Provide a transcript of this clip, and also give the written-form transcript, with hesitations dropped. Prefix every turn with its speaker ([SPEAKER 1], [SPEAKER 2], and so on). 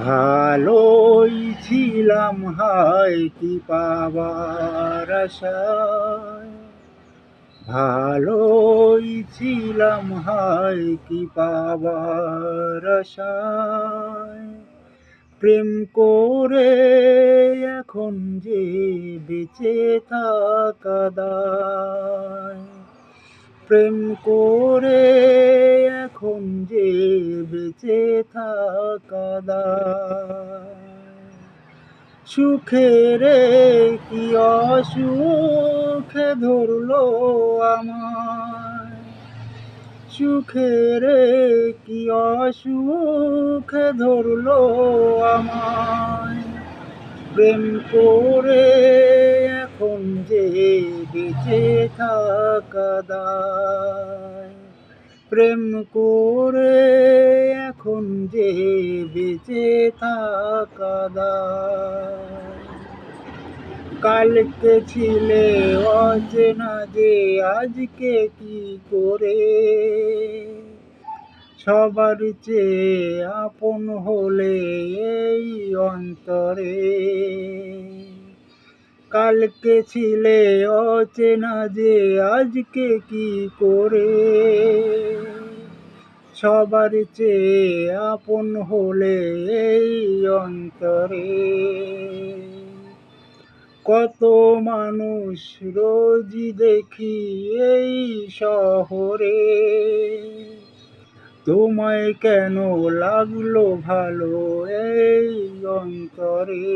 [SPEAKER 1] ভালোই ছিলাম হায় কি পাবার আশায়, ভালোই ছিলাম হায় কি পাবার আশায়, প্রেম করে এখন যে বেঁচে থাকা দায়, প্রেম করে এখন যে বেঁচে থাকা দায়। সুখের কি অসুখে ধরলো আমায়, সুখের কি অসুখে ধরলো আমায়, প্রেম করে এখন যে বেঁচে থাকা দায়, প্রেম করে এখন যে বেঁচে থাকা দায়। কালকে ছিলে অচেনা যে আজকে কি করে, সবার চেয়ে আপন হলে এই অন্তরে। কালকে ছিলে অচেনা যে আজকে কি করে, সবার চেয়ে আপন হলে এই অন্তরে। কত মানুষ রোজই দেখি এই শহরে, তোমায় কেন লাগলো ভালো এই অন্তরে।